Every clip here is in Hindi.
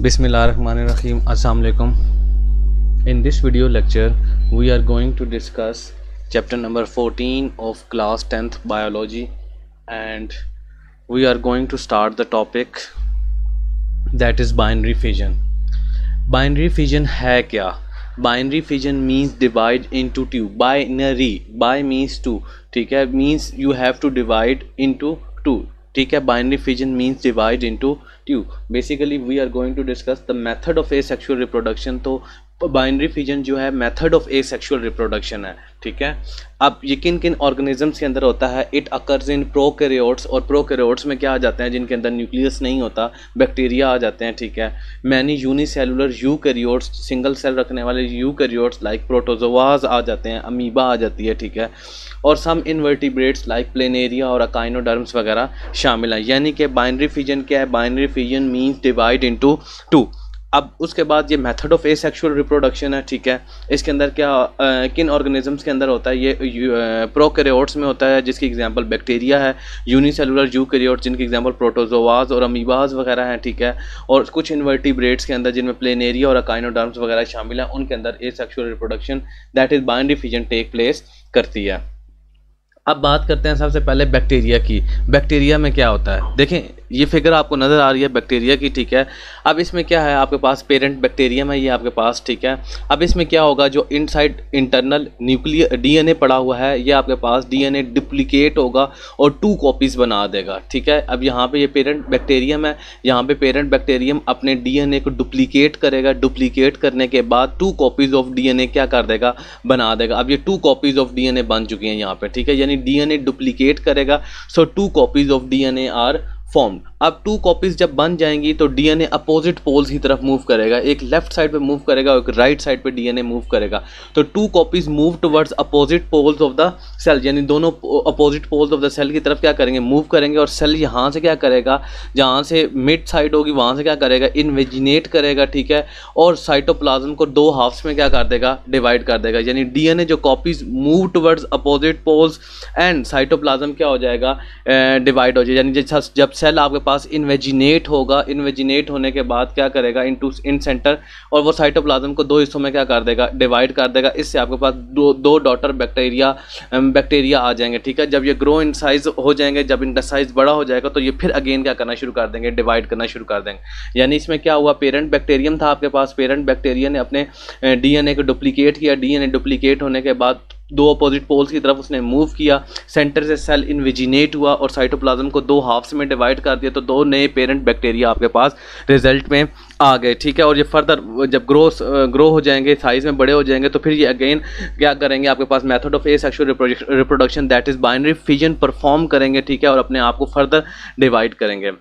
Bismillahirrahmanirrahim. Assalamu alaikum. In this video lecture, we are going to discuss chapter number 14 of class 10th biology, and we are going to start the topic that is binary fission. Binary fission है क्या? Binary fission means divide into two. Binary, by means two, ठीक है, means you have to divide into two, ठीक है. Binary fission means divide into two. Basically we are going to discuss the method of asexual reproduction. तो बाइनरी फिजन जो है मेथड ऑफ एसेक्सुअल रिप्रोडक्शन है, ठीक है. अब ये किन किन ऑर्गेनिजम्स के अंदर होता है? इट अकर्स इन प्रोकैरियोट्स, और प्रोकैरियोट्स में क्या आ जाते हैं जिनके अंदर न्यूक्लियस नहीं होता? बैक्टीरिया आ जाते हैं, ठीक है. Many unicellular eukaryotes, single cell रखने वाले यूकैरियोट्स लाइक प्रोटोजोआज आ जाते हैं, अमीबा आ जाती है, ठीक है. और सम इनवर्टिब्रेट्स लाइक प्लेनेरिया और अकाइनोडर्म्स वगैरह शामिल हैं. यानी कि बाइनरी फिजन क्या है? Binary fission means divide into to. अब उसके बाद ये मेथड ऑफ एसेक्सुअल रिप्रोडक्शन है, ठीक है. इसके अंदर क्या किन ऑर्गेनिजम्स के अंदर होता है? ये प्रोकैरियोट्स में होता है, जिसकी एग्जांपल बैक्टीरिया है. यूनिसेलुलर यूकैरियोट्स जिनकी एग्जांपल प्रोटोजोआज और अमीबाज वगैरह हैं, ठीक है. और कुछ इनवर्टिब्रेट्स के अंदर जिनमें प्लेनेरिया और अकाइनोडर्म्स वगैरह शामिल हैं, उनके अंदर asexual reproduction that is binary fission take place करती है. अब बात करते हैं सबसे पहले बैक्टीरिया की. बैक्टीरिया में क्या होता है? देखें ये फिगर आपको नज़र आ रही है बैक्टीरिया की, ठीक है. अब इसमें क्या है? आपके पास पेरेंट बैक्टीरियम है ये आपके पास, ठीक है. अब इसमें क्या होगा? जो इनसाइड इंटरनल न्यूक्लियर डीएनए पड़ा हुआ है, ये आपके पास डीएनए डुप्लीकेट होगा और 2 कॉपीज़ बना देगा, ठीक है. अब यहाँ पे ये पेरेंट बैक्टीरियम है, यहाँ पे पेरेंट बैक्टीरियम अपने डीएनए को डुप्लीकेट करेगा. डुप्लीकेट करने के बाद 2 कॉपीज़ ऑफ डीएनए क्या कर देगा? बना देगा. अब ये 2 कॉपीज़ ऑफ डीएनए बन चुकी हैं यहाँ पे, ठीक है. यानी डीएनए डुप्लीकेट करेगा, so 2 copies of DNA are formed. अब 2 कॉपीज जब बन जाएंगी तो डीएनए अपोजिट पोल्स की तरफ मूव करेगा. एक लेफ्ट साइड पे मूव करेगा और एक राइट साइड पे डीएनए मूव करेगा. तो 2 copies move towards opposite poles of the cell, यानी दोनों opposite poles of the cell की तरफ क्या करेंगे? मूव करेंगे. और सेल यहाँ से क्या करेगा? जहाँ से मिड साइड होगी वहाँ से क्या करेगा? इन्वेजिनेट करेगा, ठीक है. और साइटोप्लाज्म को 2 हाफ्स में क्या कर देगा? डिवाइड कर देगा. यानी डीएनए जो copies move towards opposite poles and cytoplasm क्या हो जाएगा? डिवाइड हो जाएगा. यानी जब सेल आपके पास इन्वेजिनेट होगा, इन्वेजिनेट होने के बाद क्या करेगा? इन सेंटर, और वो साइटोप्लाज्म को 2 हिस्सों में क्या कर देगा? डिवाइड कर देगा. इससे आपके पास दो डॉटर बैक्टीरिया आ जाएंगे, ठीक है. जब ये ग्रो इन साइज हो जाएंगे, जब इनका साइज बड़ा हो जाएगा तो ये फिर अगेन क्या करना शुरू कर देंगे? डिवाइड करना शुरू कर देंगे. यानी इसमें क्या हुआ? पेरेंट बैक्टीरियम था आपके पास, पेरेंट बैक्टीरिया ने अपने डीएनए को डुप्लीकेट किया. डीएनए डुप्लीकेट होने के बाद 2 अपोजिट पोल्स की तरफ उसने मूव किया. सेंटर से सेल इन्वेजिनेट हुआ और साइटोप्लाज्म को 2 हाफ्स में डिवाइड कर दिया. तो 2 नए पेरेंट बैक्टीरिया आपके पास रिजल्ट में आ गए, ठीक है. और ये फर्दर जब ग्रो हो जाएंगे, साइज में बड़े हो जाएंगे, तो फिर ये अगेन क्या करेंगे? आपके पास method of asexual reproduction that is binary fission perform करेंगे, ठीक है. और अपने आप को फर्दर डिवाइड करेंगे.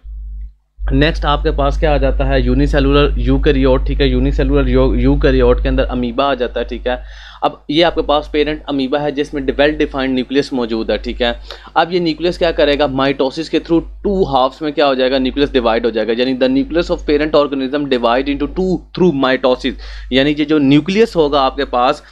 नेक्स्ट आपके पास क्या आ जाता है? यूनिसेलुलर यूकैरियोट, ठीक है. यूनिसेलुलर यूकैरियोट के अंदर अमीबा आ जाता है, ठीक है. अब ये आपके पास पेरेंट अमीबा है जिसमें वेल डिफाइंड न्यूक्लियस मौजूद है, ठीक है. अब ये न्यूक्लियस क्या करेगा? माइटोसिस के थ्रू 2 हाफ्स में क्या हो जाएगा? न्यूक्लियस डिवाइड हो जाएगा. यानी the nucleus of parent organism divide into 2 through mitosis. यानी ये जो न्यूक्लियस होगा आपके पास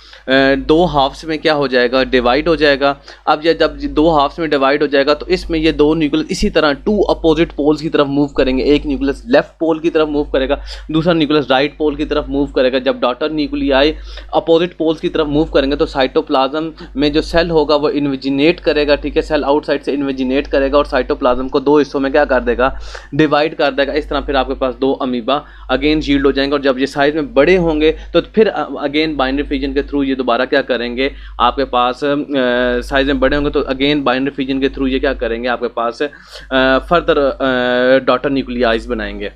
2 हाफ्स में क्या हो जाएगा? डिवाइड हो जाएगा. अब ये जब 2 हाफ्स में डिवाइड हो जाएगा तो इसमें ये 2 न्यूक्लियस इसी तरह 2 अपोजिट पोल्स की तरफ मूव करेंगे. एक न्यूक्लियस लेफ्ट पोल की तरफ मूव करेगा, दूसरा न्यूक्लियस राइट पोल की तरफ मूव करेगा. जब डॉटर न्यूक्लियाई अपोजिट पोल्स की तरफ मूव करेंगे तो साइटोप्लाज्म में जो सेल होगा वो इन्वेजिनेट करेगा, ठीक है. सेल आउटसाइड से इन्वेजिनेट करेगा और साइटोप्लाज्म को 2 हिस्सों में क्या कर देगा? डिवाइड कर देगा. इस तरह फिर आपके पास 2 अमीबा अगेन यील्ड हो जाएंगे. और जब ये साइज में बड़े होंगे तो फिर अगेन बाइनरी फिजन के थ्रू ये दोबारा क्या करेंगे? आपके पास साइज में बड़े होंगे तो अगेन बाइनरी फिजन के थ्रू ये क्या करेंगे? आपके पास फर्दर डॉटर न्यूक्लियाइज बनाएंगे.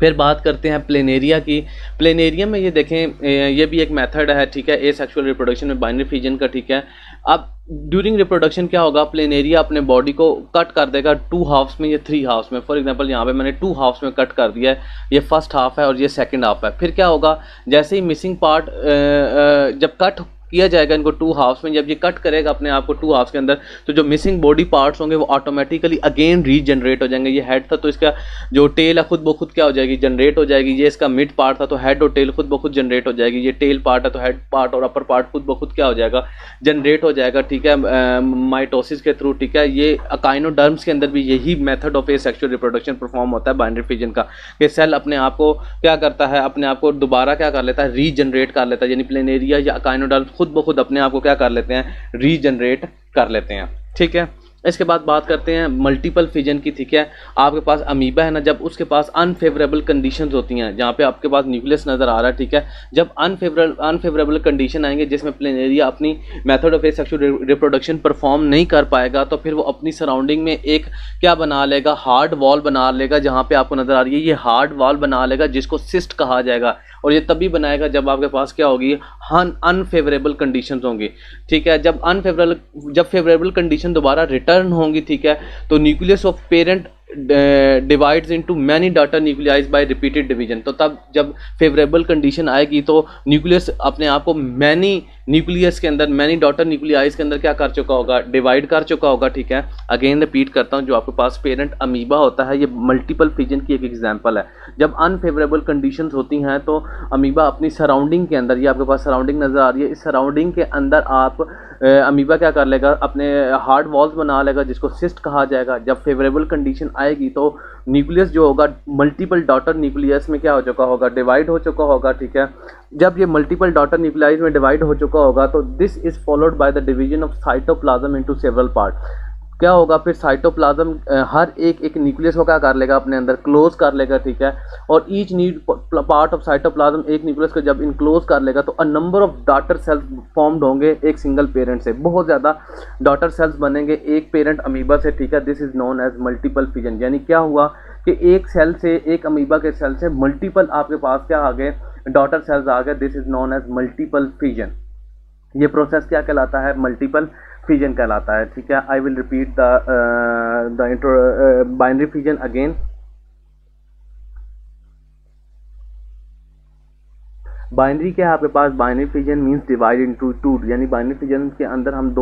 फिर बात करते हैं प्लेनेरिया की. प्लेनेरियम में ये देखें ये भी एक मेथड है, ठीक है, एसेक्सुअल रिप्रोडक्शन में बाइनरी फिजन का, ठीक है. अब ड्यूरिंग रिप्रोडक्शन क्या होगा? प्लेनेरिया अपने बॉडी को कट कर देगा 2 हाफ्स में या 3 हाफ्स में. फॉर एग्जांपल यहाँ पे मैंने 2 हाफ्स में कट कर दिया है. ये फर्स्ट हाफ है और ये सेकंड हाफ है. फिर क्या होगा? जैसे ही मिसिंग पार्ट जब कट किया जाएगा इनको 2 हाफ्स में, जब ये कट करेगा अपने आप को 2 हाफ्स के अंदर, तो जो मिसिंग बॉडी पार्ट्स होंगे वो ऑटोमेटिकली अगेन रीजनरेट हो जाएंगे। ये हेड था तो इसका जो टेल है खुद ब खुद क्या हो जाएगी, जनरेट हो जाएगी। ये इसका मिड पार्ट था तो हेड और टेल खुद ब खुद जनरेट हो जाएगी। ये टेल पार्ट है तो हेड पार्ट और अपर पार्ट खुद ब खुद क्या हो जाएगा, जनरेट हो जाएगा, ठीक है, माइटोसिस के थ्रू, ठीक है। ये अकाइनोडर्म्स के अंदर भी यही method of sexual reproduction perform होता है बाइनरी फिजन का, कि सेल अपने आप को क्या करता है, अपने आप को दोबारा क्या कर लेता है, रीजनरेट कर लेता है, यानी प्लेनेरिया या अकाइनोडर्म्स खुद ब खुद अपने आप को क्या कर लेते हैं, रीजनरेट कर लेते हैं, ठीक है। इसके बाद बात करते हैं मल्टीपल फिजन की, ठीक है। आपके पास अमीबा है ना, जब उसके पास अनफेवरेबल कंडीशंस होती हैं, जहाँ पे आपके पास न्यूक्लियस नज़र आ रहा है, ठीक है, जब अनफेवरेबल कंडीशन आएंगे जिसमें प्लेनेरिया अपनी method of sexual reproduction perform नहीं कर पाएगा, तो फिर वो अपनी सराउंडिंग में एक क्या बना लेगा, हार्ड वॉल बना लेगा। जहाँ पे आपको नज़र आ रही है ये हार्ड वॉल बना लेगा, जिसको सिस्ट कहा जाएगा, और ये तभी बनाएगा जब आपके पास क्या होगी, अनफेवरेबल कंडीशंस होंगी, ठीक है। जब फेवरेबल कंडीशन दोबारा रिटर्न होंगी, ठीक है, तो nucleus of parent divides into many daughter nuclei by repeated division. तो तब जब फेवरेबल कंडीशन आएगी तो न्यूक्लियस अपने आप को मैनी न्यूक्लियस के अंदर, मैनी डॉटर न्यूक्लियाइज के अंदर क्या कर चुका होगा, डिवाइड कर चुका होगा, ठीक है। अगेन रिपीट करता हूँ, जो आपके पास पेरेंट अमीबा होता है ये मल्टीपल फिजन की एक एग्जांपल है। जब अनफेवरेबल कंडीशंस होती हैं तो अमीबा अपनी सराउंडिंग के अंदर, ये आपके पास सराउंडिंग नज़र आ रही है, इस सराउंडिंग के अंदर आप अमीबा क्या कर लेगा, अपने हार्ड वॉल्स बना लेगा, जिसको सिस्ट कहा जाएगा। जब फेवरेबल कंडीशन आएगी तो न्यूक्लियस जो होगा मल्टीपल डॉटर न्यूक्लियस में क्या हो चुका होगा, डिवाइड हो चुका होगा, ठीक है। जब ये मल्टीपल डॉटर न्यूक्लियाइज में डिवाइड हो चुका होगा तो this is followed by the division of cytoplasm into several part. क्या होगा फिर, साइटोप्लाज्म हर एक न्यूक्लियस को क्या कर लेगा, अपने अंदर क्लोज कर लेगा, ठीक है। और ईच पार्ट ऑफ साइटोप्लाज्म एक न्यूक्लियस को जब इनक्लोज कर लेगा तो a number of daughter cells formed होंगे एक सिंगल पेरेंट से, बहुत ज़्यादा डॉटर सेल्स बनेंगे एक पेरेंट अमीबा से, ठीक है। This is known as multiple fission. यानी क्या हुआ कि एक सेल से, एक अमीबा के सेल से मल्टीपल आपके पास क्या आ गए, डॉटर सेल्स आ गए। This is known as multiple fission. ये प्रोसेस क्या कहलाता है, मल्टीपल फिजन कहलाता है, ठीक है। I will repeat the binary fission again. Binary क्या है आपके पास, binary fission means divide into two, यानी बाइनरी फिजन के अंदर हम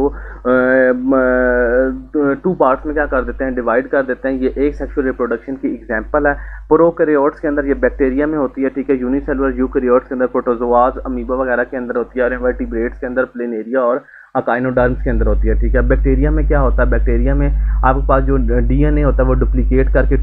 टू पार्ट्स में क्या कर देते हैं, डिवाइड कर देते हैं। ये एक सेक्सुअल रिप्रोडक्शन की एग्जांपल है। प्रोकैरियोट्स के अंदर ये बैक्टीरिया में होती है, ठीक है। यूनिसेलुलर यूकैरियोट्स के अंदर, प्रोटोजोआज अमीबा वगैरह के अंदर होती है, और इनवर्टिब्रेट्स के अंदर प्लेनेरिया और अकाइनोडर्म्स के अंदर होती है, ठीक है। बैक्टीरिया में क्या होता है, बैक्टीरिया में आपके पास जो डीएनए होता है वो डुप्लीकेट करके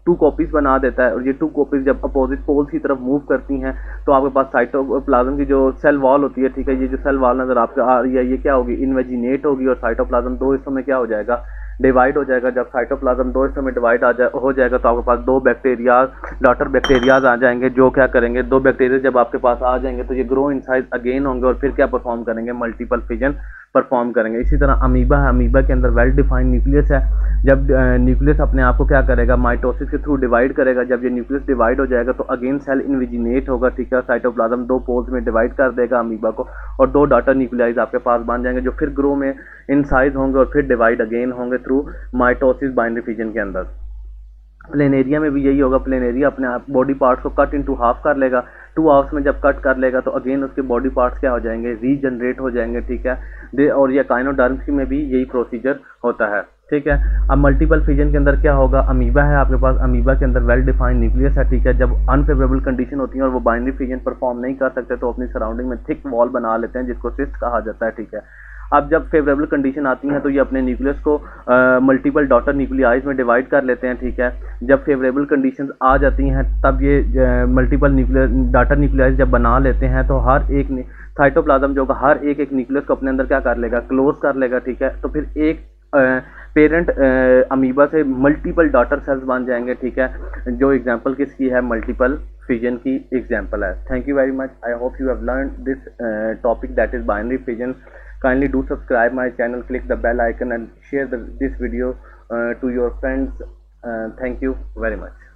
टू कॉपीज बना देता है, और ये टू कॉपीज जब अपोजिट पोल्स की तरफ मूव करती हैं तो आपके पास साइटोप्लाज्म की जो सेल वॉल होती है, ठीक है, ये जो सेल वॉल नजर आपको आ रही है ये क्या होगी, इन्वेजिनेट होगी, और साइटोप्लाज्म दो हिस्सों में क्या हो जाएगा, डिवाइड हो जाएगा। जब साइटोप्लाज्म दो हिस्सों में डिवाइड हो जाएगा तो आपके पास दो बैक्टीरिया, डॉटर बैक्टीरियाज आ जाएंगे, जो क्या करेंगे, दो बैक्टीरिया जब आपके पास आ जाएंगे तो ये ग्रो इन साइज अगेन होंगे, और फिर क्या परफॉर्म करेंगे, मल्टीपल फिजन परफॉर्म करेंगे। इसी तरह अमीबा है, अमीबा के अंदर वेल डिफाइंड न्यूक्लियस है। जब न्यूक्लियस अपने आप को क्या करेगा, माइटोसिस के थ्रू डिवाइड करेगा। जब ये न्यूक्लियस डिवाइड हो जाएगा तो अगेन सेल इन्विजिनेट होगा, ठीक है। साइटोप्लाज्म दो पोल्स में डिवाइड कर देगा अमीबा को, और दो डॉटर न्यूक्लियाइज आपके पास बन जाएंगे, जो फिर ग्रो में इन साइज होंगे और फिर डिवाइड अगेन होंगे थ्रू माइटोसिस बाइनरी फिजन के अंदर। प्लेनेरिया में भी यही होगा। प्लेनेरिया अपने आप बॉडी पार्ट्स को कट इनटू हाफ कर लेगा। 2 हाफ्स में जब कट कर लेगा तो अगेन उसके बॉडी पार्ट्स क्या हो जाएंगे, रीजनरेट हो जाएंगे, ठीक है। और ये काइनोडर्म्स में भी यही प्रोसीजर होता है, ठीक है। अब मल्टीपल फिजन के अंदर क्या होगा, अमीबा है आपके पास, अमीबा के अंदर वेल डिफाइंड न्यूक्लियस है, ठीक है। जब अनफेवरेबल कंडीशन होती है और वो बाइनरी फिजन परफॉर्म नहीं कर सकते तो अपनी सराउंडिंग में थिक वॉल बना लेते हैं, जिसको सिस्ट कहा जाता है, ठीक है। अब जब फेवरेबल कंडीशन आती है तो ये अपने न्यूक्लियस को मल्टीपल डॉटर न्यूक्लियाइज में डिवाइड कर लेते हैं, ठीक है। जब फेवरेबल कंडीशंस आ जाती हैं तब ये मल्टीपल डॉटर न्यूक्लियाइज जब बना लेते हैं तो हर एक साइटोप्लाज्म जो हर एक न्यूक्लियस को अपने अंदर क्या कर लेगा, क्लोज कर लेगा, ठीक है। तो फिर एक पेरेंट अमीबा से मल्टीपल डॉटर सेल्स बन जाएंगे, ठीक है, जो एग्जांपल किसकी है, मल्टीपल फिजन की एग्जांपल है। Thank you very much. I hope you have learned this topic that is binary fission. Kindly do subscribe my channel, click the bell icon and share this video to your friends. Thank you very much.